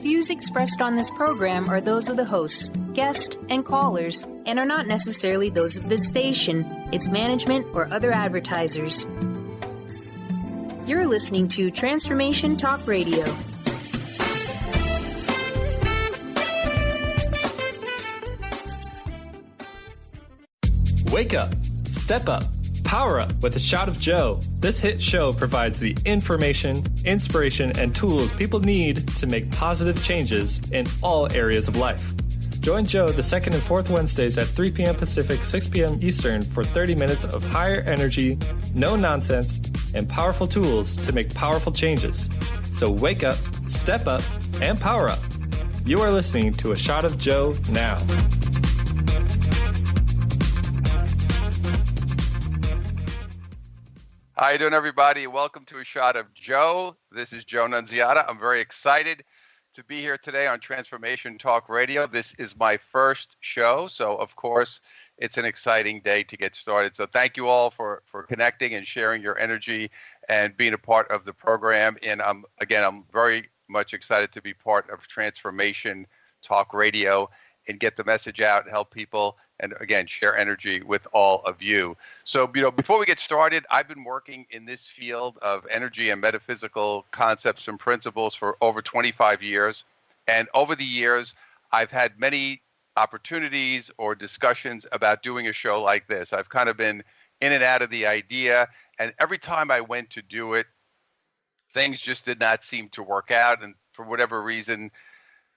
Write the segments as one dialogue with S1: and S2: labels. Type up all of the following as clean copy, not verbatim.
S1: views expressed on this program are those of the hosts, guests, and callers, and are not necessarily those of this station, its management, or other advertisers. You're listening to Transformation Talk Radio.
S2: Wake up, step up, power up with a shot of Joe. This hit show provides the information, inspiration, and tools people need to make positive changes in all areas of life. Join Joe the second and fourth Wednesdays at 3 p.m. Pacific, 6 p.m. Eastern for 30 minutes of higher energy, no nonsense, and powerful tools to make powerful changes. So wake up, step up, and power up. You are listening to A Shot of Joe now.
S3: How you doing, everybody? Welcome to A Shot of Joe. This is Joe Nunziata. I'm very excited to be here today on Transformation Talk Radio. This is my first show, so of course, it's an exciting day to get started. So thank you all for connecting and sharing your energy and being a part of the program. And I'm very much excited to be part of Transformation Talk Radio and get the message out and help people and, again, share energy with all of you. So, before we get started, I've been working in this field of energy and metaphysical concepts and principles for over 25 years. And over the years, I've had many opportunities or discussions about doing a show like this. I've kind of been in and out of the idea. And every time I went to do it, things just did not seem to work out. And for whatever reason,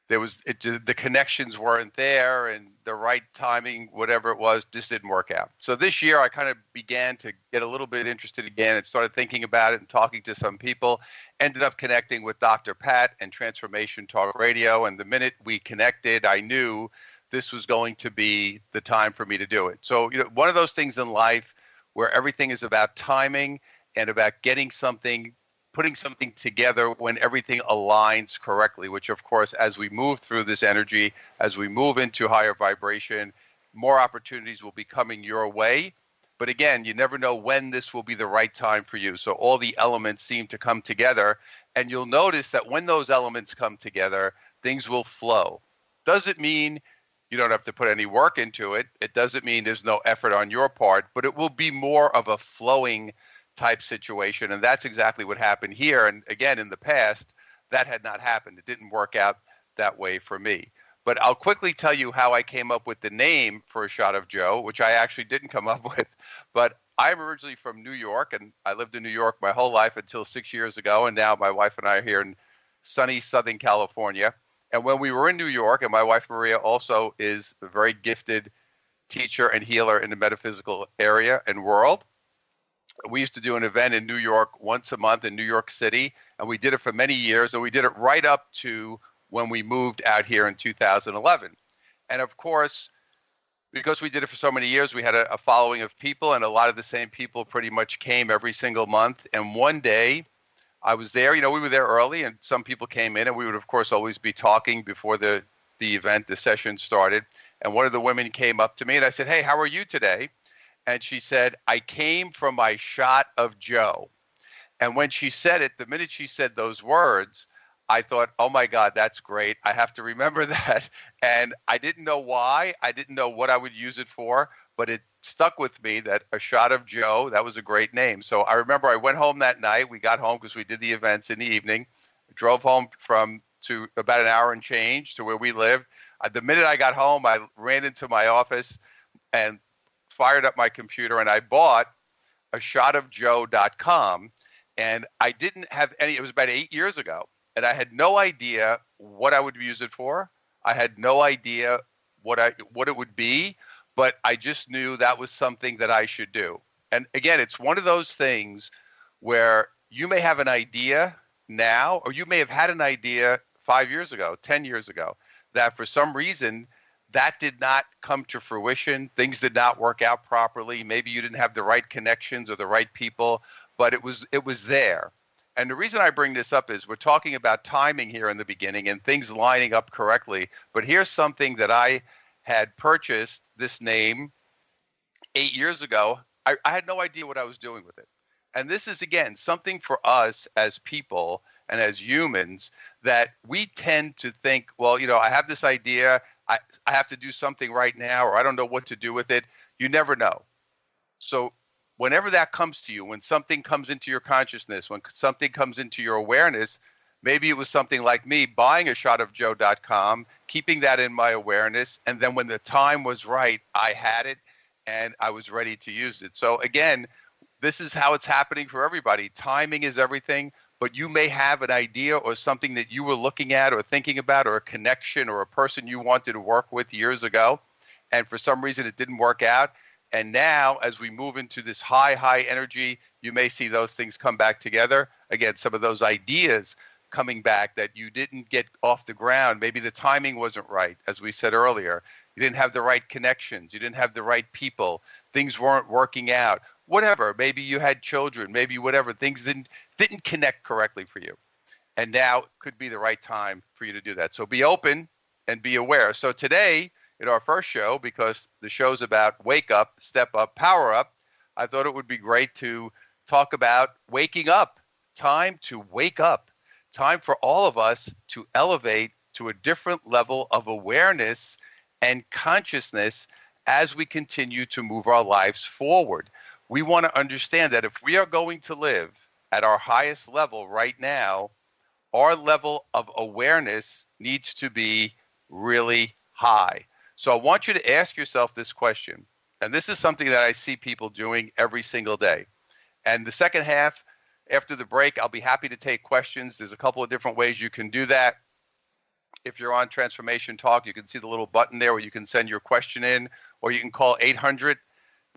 S3: the connections weren't there, and the right timing, whatever it was, just didn't work out. So this year I kind of began to get a little bit interested again and started thinking about it and talking to some people. Ended up connecting with Dr. Pat and Transformation Talk Radio. And the minute we connected, I knew this was going to be the time for me to do it. So, one of those things in life where everything is about timing and about getting something, putting something together when everything aligns correctly, which of course, as we move through this energy, as we move into higher vibration, more opportunities will be coming your way. But again, you never know when this will be the right time for you. So all the elements seem to come together, and you'll notice that when those elements come together, things will flow. Doesn't mean you don't have to put any work into it. It doesn't mean there's no effort on your part, but it will be more of a flowing type situation. And that's exactly what happened here. And again, in the past, that had not happened. It didn't work out that way for me. But I'll quickly tell you how I came up with the name for A Shot of Joe, which I actually didn't come up with. But I'm originally from New York, and I lived in New York my whole life until 6 years ago. And now my wife and I are here in sunny Southern California. And when we were in New York, and my wife Maria also is a very gifted teacher and healer in the metaphysical area and world, we used to do an event in New York once a month in New York City, and we did it for many years, and we did it right up to when we moved out here in 2011. And of course, because we did it for so many years, we had a following of people, and a lot of the same people pretty much came every single month. And one day, I was there, we were there early, and some people came in, and we would, of course, always be talking before the event, the session started. And one of the women came up to me, and I said, "Hey, how are you today?" And she said, "I came from my shot of Joe." And when she said it, the minute she said those words, I thought, oh my God, that's great. I have to remember that. And I didn't know why. I didn't know what I would use it for, but it stuck with me that A Shot of Joe, that was a great name. So I remember I went home that night. We got home because we did the events in the evening. Drove home to about an hour and change to where we lived. The minute I got home, I ran into my office and fired up my computer, and I bought ashotofjoe.com, and I didn't have any. It was about 8 years ago, and I had no idea what I would use it for. I had no idea what it would be, but I just knew that was something that I should do. And again, it's one of those things where you may have an idea now, or you may have had an idea 5 years ago, 10 years ago, that for some reason that did not come to fruition. Things did not work out properly. Maybe you didn't have the right connections or the right people, but it was there. And the reason I bring this up is we're talking about timing here in the beginning and things lining up correctly. But here's something that I had purchased, this name, 8 years ago. I had no idea what I was doing with it. And this is, again, something for us as people and as humans that we tend to think, well, I have this idea, I have to do something right now, or I don't know what to do with it. You never know. So whenever that comes to you, when something comes into your consciousness, when something comes into your awareness, maybe it was something like me buying a shotofjoe.com, keeping that in my awareness, and then when the time was right, I had it and I was ready to use it. So again, this is how it's happening for everybody. Timing is everything, but you may have an idea or something that you were looking at or thinking about, or a connection or a person you wanted to work with years ago, and for some reason it didn't work out. And now, as we move into this high energy, you may see those things come back together. Again, some of those ideas coming back that you didn't get off the ground. Maybe the timing wasn't right, as we said earlier. You didn't have the right connections. You didn't have the right people. Things weren't working out. Whatever. Maybe you had children. Maybe whatever. Things didn't connect correctly for you. And now could be the right time for you to do that. So be open and be aware. So today, in our first show, because the show's about wake up, step up, power up, I thought it would be great to talk about waking up. Time to wake up. Time for all of us to elevate to a different level of awareness and consciousness as we continue to move our lives forward. We want to understand that if we are going to live at our highest level right now, our level of awareness needs to be really high. So I want you to ask yourself this question, and this is something that I see people doing every single day. And the second half, after the break, I'll be happy to take questions. There's a couple of different ways you can do that. If you're on Transformation Talk, you can see the little button there where you can send your question in, or you can call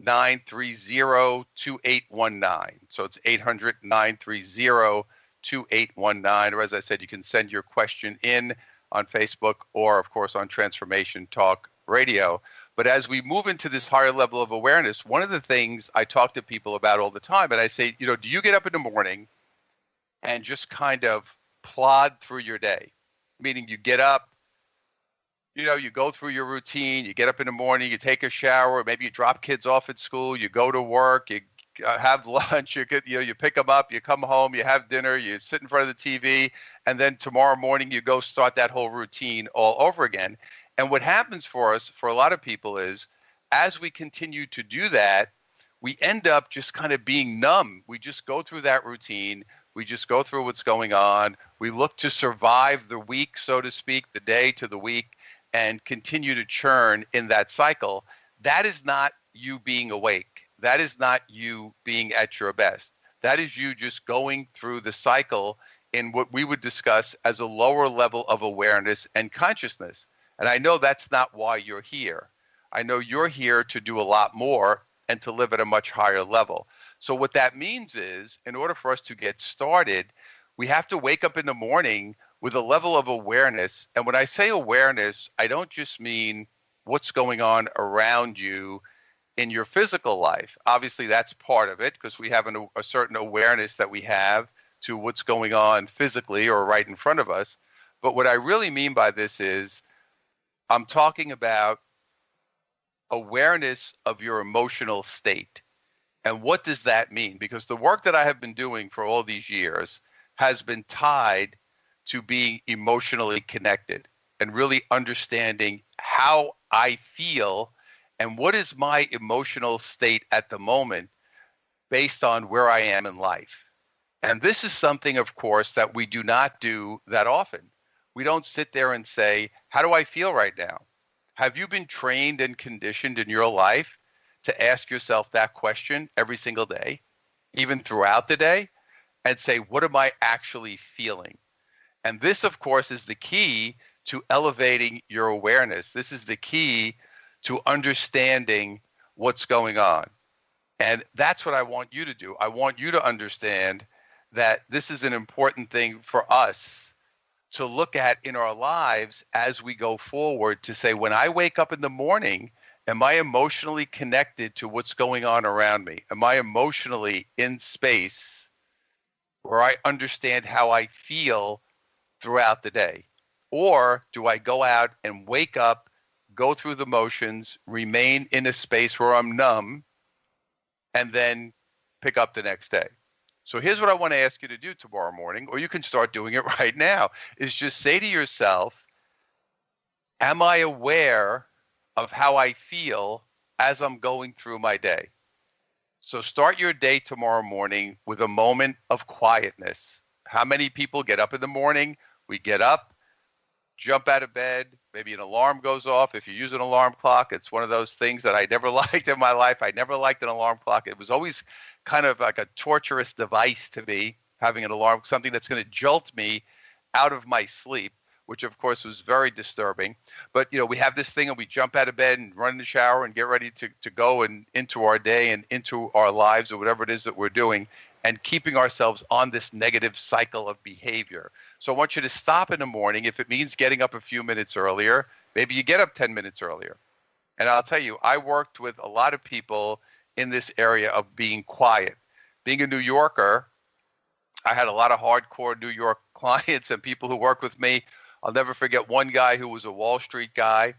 S3: 800-930-2819. So it's 800-930-2819. Or as I said, you can send your question in on Facebook or, of course, on Transformation Talk Radio. But as we move into this higher level of awareness, one of the things I talk to people about all the time, and I say, do you get up in the morning and just kind of plod through your day? Meaning you get up, you go through your routine, you get up in the morning, you take a shower, maybe you drop kids off at school, you go to work, you have lunch, you pick them up, you come home, you have dinner, you sit in front of the TV, and then tomorrow morning you go start that whole routine all over again. And what happens for us, for a lot of people, is as we continue to do that, we end up just kind of being numb. We just go through that routine. We just go through what's going on. We look to survive the week, so to speak, the day to the week, and continue to churn in that cycle. That is not you being awake. That is not you being at your best. That is you just going through the cycle in what we would discuss as a lower level of awareness and consciousness. And I know that's not why you're here. I know you're here to do a lot more and to live at a much higher level. So what that means is, in order for us to get started, we have to wake up in the morning with a level of awareness. And when I say awareness, I don't just mean what's going on around you in your physical life. Obviously, that's part of it, because we have a certain awareness that we have to what's going on physically or right in front of us. But what I really mean by this is I'm talking about awareness of your emotional state. And what does that mean? Because the work that I have been doing for all these years has been tied to being emotionally connected and really understanding how I feel and what is my emotional state at the moment based on where I am in life. And this is something, of course, that we do not do that often. We don't sit there and say, how do I feel right now? Have you been trained and conditioned in your life to ask yourself that question every single day, even throughout the day, and say, what am I actually feeling? And this, of course, is the key to elevating your awareness. This is the key to understanding what's going on. And that's what I want you to do. I want you to understand that this is an important thing for us to look at in our lives as we go forward, to say, when I wake up in the morning, am I emotionally connected to what's going on around me? Am I emotionally in space where I understand how I feel throughout the day? Or do I go out and wake up, go through the motions, remain in a space where I'm numb, and then pick up the next day? So here's what I want to ask you to do tomorrow morning, or you can start doing it right now, is just say to yourself, am I aware of how I feel as I'm going through my day? So start your day tomorrow morning with a moment of quietness. How many people get up in the morning? We get up, jump out of bed, maybe an alarm goes off. If you use an alarm clock, it's one of those things that I never liked in my life. I never liked an alarm clock. It was always kind of like a torturous device to me, having an alarm, something that's going to jolt me out of my sleep, which of course was very disturbing. But, we have this thing and we jump out of bed and run in the shower and get ready to go and into our day and into our lives or whatever it is that we're doing, and keeping ourselves on this negative cycle of behavior. So I want you to stop in the morning. If it means getting up a few minutes earlier, maybe you get up 10 minutes earlier. And I'll tell you, I worked with a lot of people in this area of being quiet. Being a New Yorker, I had a lot of hardcore New York clients and people who work with me. I'll never forget one guy who was a Wall Street guy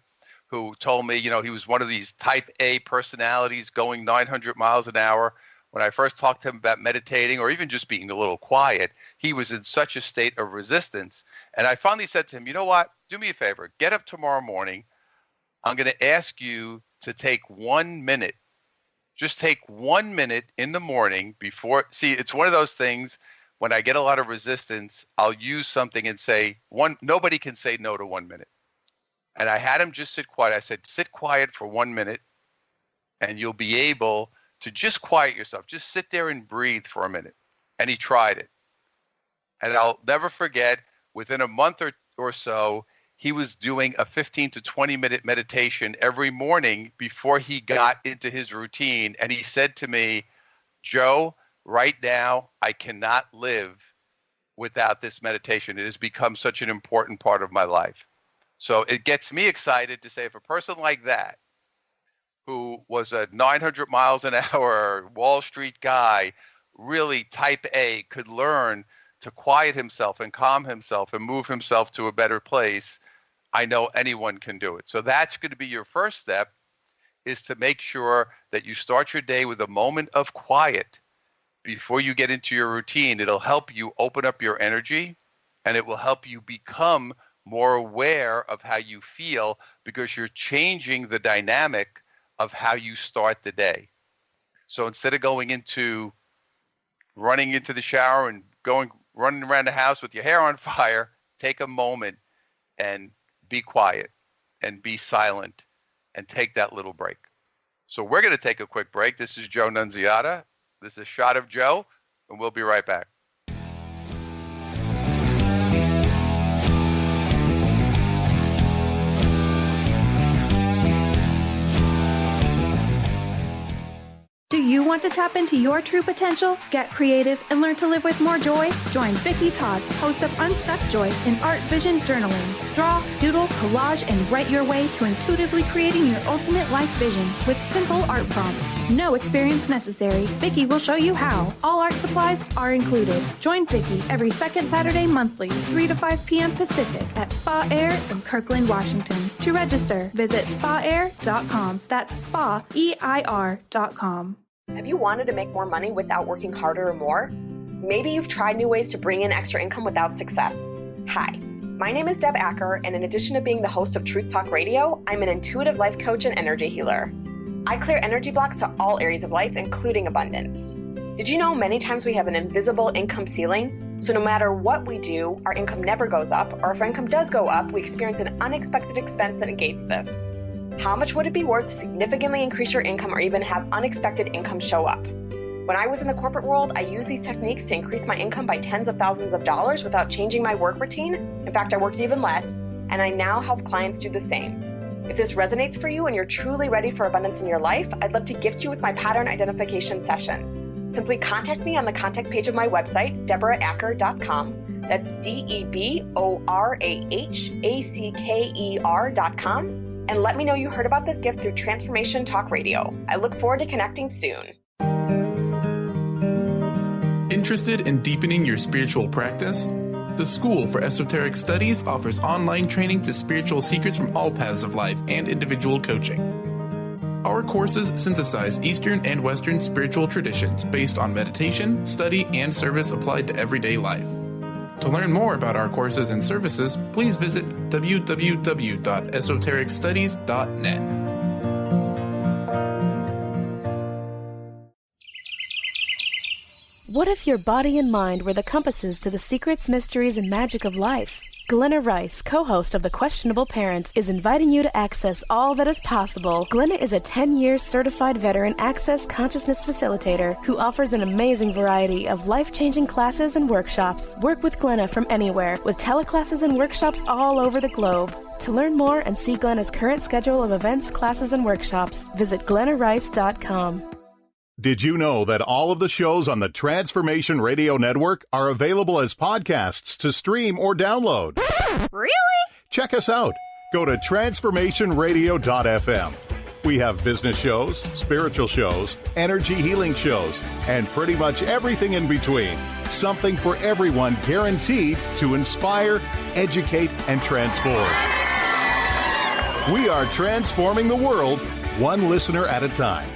S3: who told me, he was one of these type A personalities going 900 miles an hour. When I first talked to him about meditating or even just being a little quiet, he was in such a state of resistance. And I finally said to him, you know what? Do me a favor. Get up tomorrow morning. I'm going to ask you to take 1 minute. Just take 1 minute in the morning before. See, it's one of those things. When I get a lot of resistance, I'll use something and say, nobody can say no to 1 minute. And I had him just sit quiet. I said, sit quiet for 1 minute and you'll be able to just quiet yourself. Just sit there and breathe for a minute. And he tried it. And I'll never forget, within a month or so, he was doing a 15 to 20 minute meditation every morning before he got into his routine. And he said to me, Joe, right now, I cannot live without this meditation. It has become such an important part of my life. So it gets me excited to say, if a person like that, who was a 900 miles an hour Wall Street guy, really type A, could learn to quiet himself and calm himself and move himself to a better place, I know anyone can do it. So that's going to be your first step, is to make sure that you start your day with a moment of quiet before you get into your routine. It'll help you open up your energy, and it will help you become more aware of how you feel, because you're changing the dynamic of how you start the day. So instead of running into the shower and running around the house with your hair on fire, take a moment and be quiet and be silent and take that little break. So we're going to take a quick break. This is Joe Nunziata. This is a Shot of Joe, and we'll be right back.
S4: Do you want to tap into your true potential, get creative, and learn to live with more joy? Join Vicki Todd, host of Unstuck Joy, in Art Vision Journaling. Draw, doodle, collage, and write your way to intuitively creating your ultimate life vision with simple art prompts. No experience necessary. Vicki will show you how. All art supplies are included. Join Vicki every second Saturday monthly, 3 to 5 p.m. Pacific at Spa Air in Kirkland, Washington. To register, visit spaair.com. That's SPA-EIR.com.
S5: Have you wanted to make more money without working harder or more? Maybe you've tried new ways to bring in extra income without success. Hi, my name is Deb Acker, and in addition to being the host of Truth Talk Radio, I'm an intuitive life coach and energy healer. I clear energy blocks to all areas of life, including abundance. Did you know many times we have an invisible income ceiling? So no matter what we do, our income never goes up, or if our income does go up, we experience an unexpected expense that negates this. How much would it be worth to significantly increase your income or even have unexpected income show up? When I was in the corporate world, I used these techniques to increase my income by tens of thousands of dollars without changing my work routine. In fact, I worked even less, and I now help clients do the same. If this resonates for you and you're truly ready for abundance in your life, I'd love to gift you with my pattern identification session. Simply contact me on the contact page of my website, DeborahAcker.com. That's DeborahAcker.com. And let me know you heard about this gift through Transformation Talk Radio. I look forward to connecting soon.
S6: Interested in deepening your spiritual practice? The School for Esoteric Studies offers online training to spiritual seekers from all paths of life and individual coaching. Our courses synthesize Eastern and Western spiritual traditions based on meditation, study, and service applied to everyday life. To learn more about our courses and services, please visit www.esotericstudies.net.
S7: What if your body and mind were the compasses to the secrets, mysteries, and magic of life? Glenna Rice, co-host of The Questionable Parent, is inviting you to access all that is possible. Glenna is a 10-year certified veteran access consciousness facilitator who offers an amazing variety of life-changing classes and workshops. Work with Glenna from anywhere, with teleclasses and workshops all over the globe. To learn more and see Glenna's current schedule of events, classes, and workshops, visit glennarice.com.
S8: Did you know that all of the shows on the Transformation Radio Network are available as podcasts to stream or download?
S9: Really?
S8: Check us out. Go to transformationradio.fm. We have business shows, spiritual shows, energy healing shows, and pretty much everything in between. Something for everyone, guaranteed to inspire, educate, and transform. We are transforming the world, one listener at a time.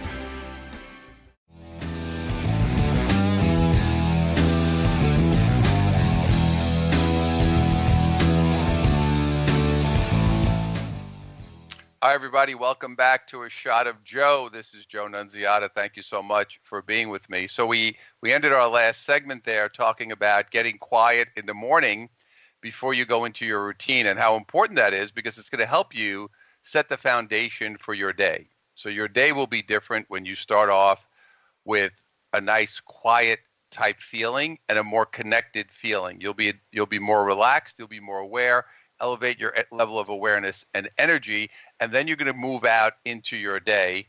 S3: Hi, everybody. Welcome back to A Shot of Joe. This is Joe Nunziata. Thank you so much for being with me. So we ended our last segment there talking about getting quiet in the morning before you go into your routine and how important that is, because it's going to help you set the foundation for your day. So your day will be different when you start off with a nice quiet type feeling and a more connected feeling. You'll be more relaxed. You'll be more aware. Elevate your level of awareness and energy, and then you're going to move out into your day.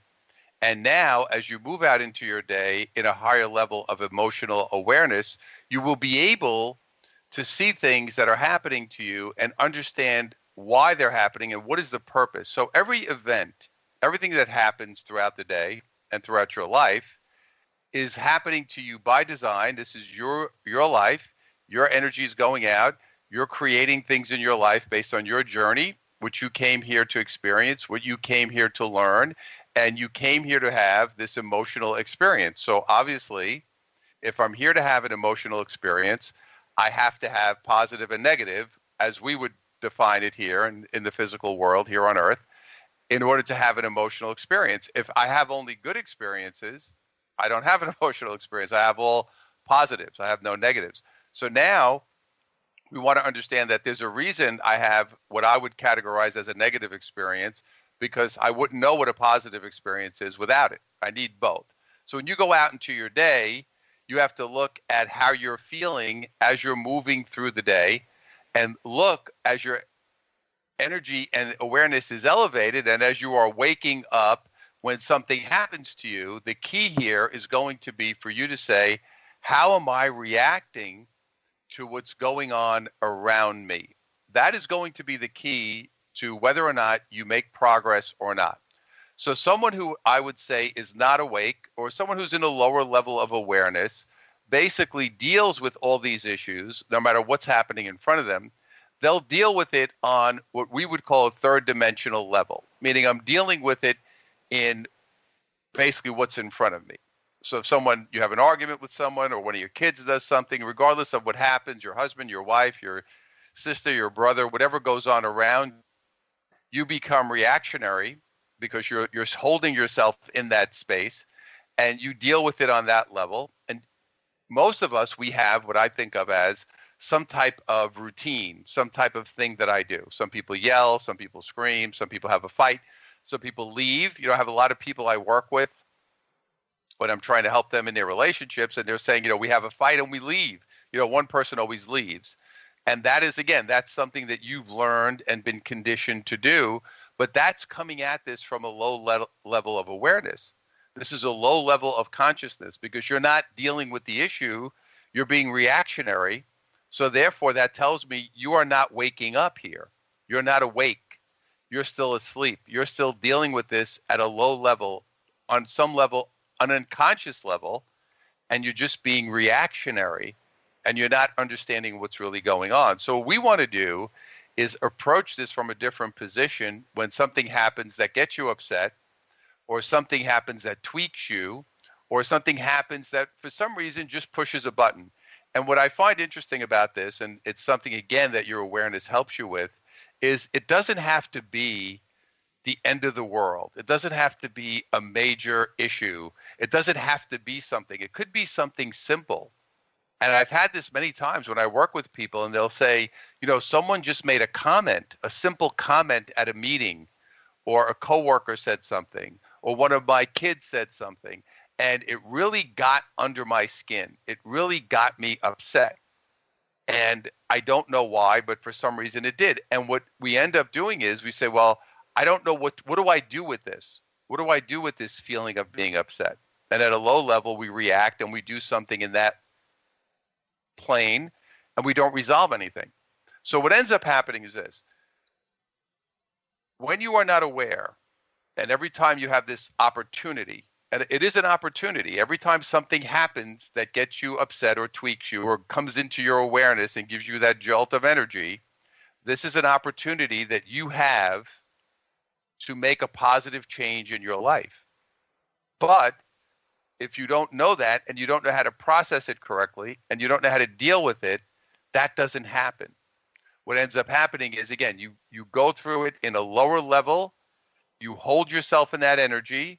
S3: And now, as you move out into your day in a higher level of emotional awareness, you will be able to see things that are happening to you and understand why they're happening and what is the purpose. So every event, everything that happens throughout the day and throughout your life is happening to you by design. This is your life. Your energy is going out. You're creating things in your life based on your journey, which you came here to experience, what you came here to learn, and you came here to have this emotional experience. So obviously, if I'm here to have an emotional experience, I have to have positive and negative, as we would define it here in the physical world here on Earth, in order to have an emotional experience. If I have only good experiences, I don't have an emotional experience. I have all positives. I have no negatives. So now, we want to understand that there's a reason I have what I would categorize as a negative experience, because I wouldn't know what a positive experience is without it. I need both. So when you go out into your day, you have to look at how you're feeling as you're moving through the day, and look as your energy and awareness is elevated, and as you are waking up when something happens to you. The key here is going to be for you to say, how am I reacting to what's going on around me? That is going to be the key to whether or not you make progress or not. So someone who I would say is not awake, or someone who's in a lower level of awareness, basically deals with all these issues, no matter what's happening in front of them. They'll deal with it on what we would call a third dimensional level, meaning I'm dealing with it in basically what's in front of me. So if you have an argument with someone, or one of your kids does something, regardless of what happens, your husband, your wife, your sister, your brother, whatever goes on around, you become reactionary because you're holding yourself in that space, and you deal with it on that level. And most of us, we have what I think of as some type of routine, some type of thing that I do. Some people yell, some people scream, some people have a fight, some people leave. I have a lot of people I work with when I'm trying to help them in their relationships, and they're saying, we have a fight and we leave. One person always leaves. And that is, again, that's something that you've learned and been conditioned to do, but that's coming at this from a low level of awareness. This is a low level of consciousness, because you're not dealing with the issue, you're being reactionary. So therefore, that tells me you are not waking up here. You're not awake. You're still asleep. You're still dealing with this at a low level, on some level, an unconscious level, and you're just being reactionary, and you're not understanding what's really going on. So what we want to do is approach this from a different position. When something happens that gets you upset, or something happens that tweaks you, or something happens that for some reason just pushes a button. And what I find interesting about this, and it's something again that your awareness helps you with, is it doesn't have to be the end of the world. It doesn't have to be a major issue. It doesn't have to be something. It could be something simple. And I've had this many times when I work with people and they'll say, someone just made a comment, a simple comment at a meeting, or a coworker said something, or one of my kids said something, and it really got under my skin. It really got me upset. And I don't know why, but for some reason it did. And what we end up doing is we say, well, I don't know what do I do with this? What do I do with this feeling of being upset? And at a low level, we react and we do something in that plane, and we don't resolve anything. So what ends up happening is this. When you are not aware, and every time you have this opportunity, and it is an opportunity, every time something happens that gets you upset or tweaks you or comes into your awareness and gives you that jolt of energy, this is an opportunity that you have to make a positive change in your life. But if you don't know that, and you don't know how to process it correctly, and you don't know how to deal with it, that doesn't happen. What ends up happening is, again, you go through it in a lower level, you hold yourself in that energy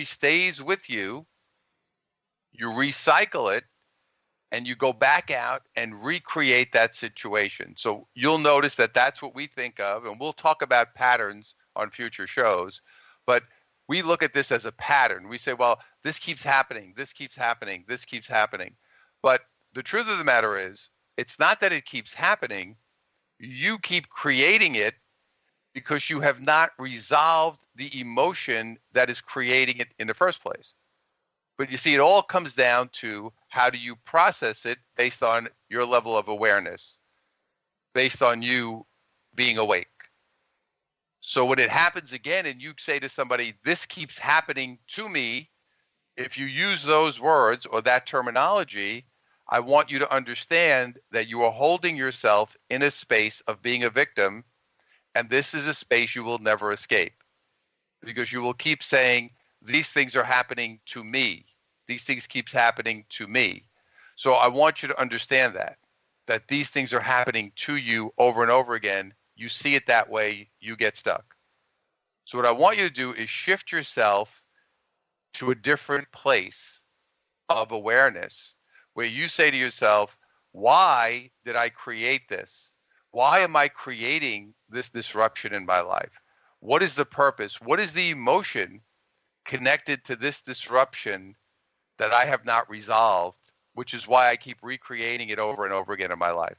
S3: stays with you, you recycle it, and you go back out and recreate that situation. So you'll notice that that's what we think of, and we'll talk about patterns on future shows, but we look at this as a pattern. We say, well, this keeps happening, this keeps happening, this keeps happening. But the truth of the matter is, it's not that it keeps happening. You keep creating it because you have not resolved the emotion that is creating it in the first place. But you see, it all comes down to how do you process it based on your level of awareness, based on you being awake. So when it happens again and you say to somebody, this keeps happening to me, if you use those words or that terminology, I want you to understand that you are holding yourself in a space of being a victim, and this is a space you will never escape, because you will keep saying, these things are happening to me. These things keeps happening to me. So I want you to understand that these things are happening to you over and over again. You see it that way, you get stuck. So what I want you to do is shift yourself to a different place of awareness where you say to yourself, why did I create this? Why am I creating this disruption in my life? What is the purpose? What is the emotion connected to this disruption that I have not resolved, which is why I keep recreating it over and over again in my life?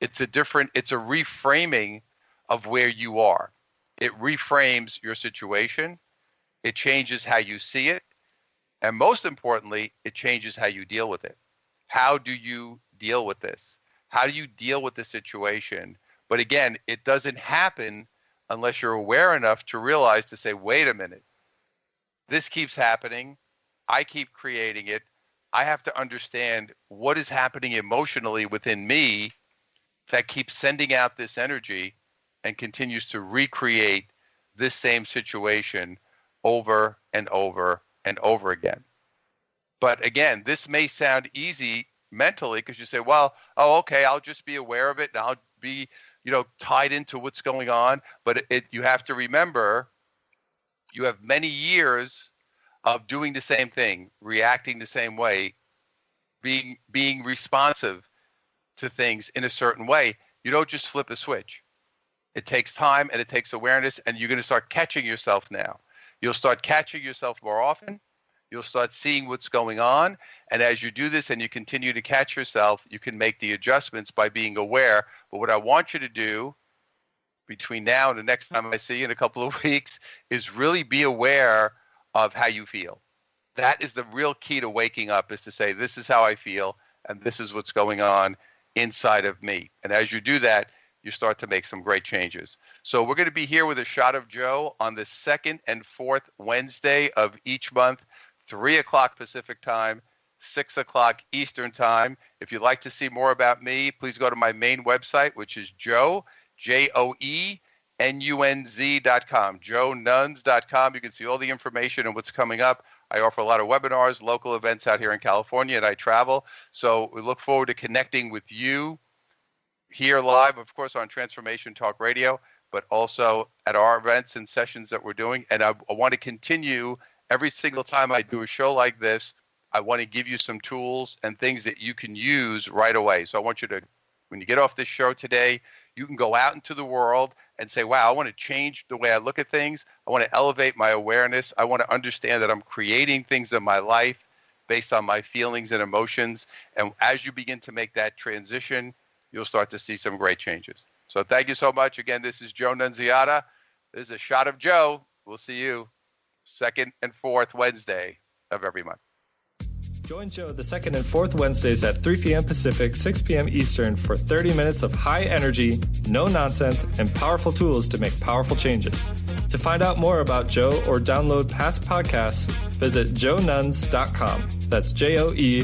S3: It's a reframing of where you are. It reframes your situation. It changes how you see it. And most importantly, it changes how you deal with it. How do you deal with this? How do you deal with the situation? But again, it doesn't happen unless you're aware enough to realize to say, wait a minute, this keeps happening. I keep creating it. I have to understand what is happening emotionally within me that keeps sending out this energy and continues to recreate this same situation over and over and over again. But again, this may sound easy mentally because you say, well, okay, I'll just be aware of it and I'll be, tied into what's going on. But you have to remember, you have many years of doing the same thing, reacting the same way, being responsive to things in a certain way. You don't just flip a switch. It takes time and it takes awareness, and you're going to start catching yourself now. You'll start catching yourself more often. You'll start seeing what's going on. And as you do this and you continue to catch yourself, you can make the adjustments by being aware. But what I want you to do between now and the next time I see you in a couple of weeks is really be aware of how you feel. That is the real key to waking up, is to say, this is how I feel and this is what's going on inside of me. And as you do that, you start to make some great changes. So we're going to be here with a Shot of Joe on the second and fourth Wednesday of each month, 3 o'clock Pacific time, 6 o'clock Eastern time. If you'd like to see more about me, please go to my main website, which is Joe, Joe, JoeNunz.com, JoeNunz.com. You can see all the information and what's coming up. I offer a lot of webinars, local events out here in California, and I travel. So we look forward to connecting with you here live, of course, on Transformation Talk Radio, but also at our events and sessions that we're doing. And I want to continue every single time I do a show like this. I want to give you some tools and things that you can use right away. So I want you to, when you get off this show today, you can go out into the world and say, wow, I want to change the way I look at things. I want to elevate my awareness. I want to understand that I'm creating things in my life based on my feelings and emotions. And as you begin to make that transition, you'll start to see some great changes. So thank you so much. Again, this is Joe Nunziata. This is A Shot of Joe. We'll see you second and fourth Wednesday of every month.
S2: Join Joe the second and fourth Wednesdays at 3 p.m. Pacific, 6 p.m. Eastern for 30 minutes of high energy, no nonsense, and powerful tools to make powerful changes. To find out more about Joe or download past podcasts, visit JoeNunz.com. That's JoeNunz.com.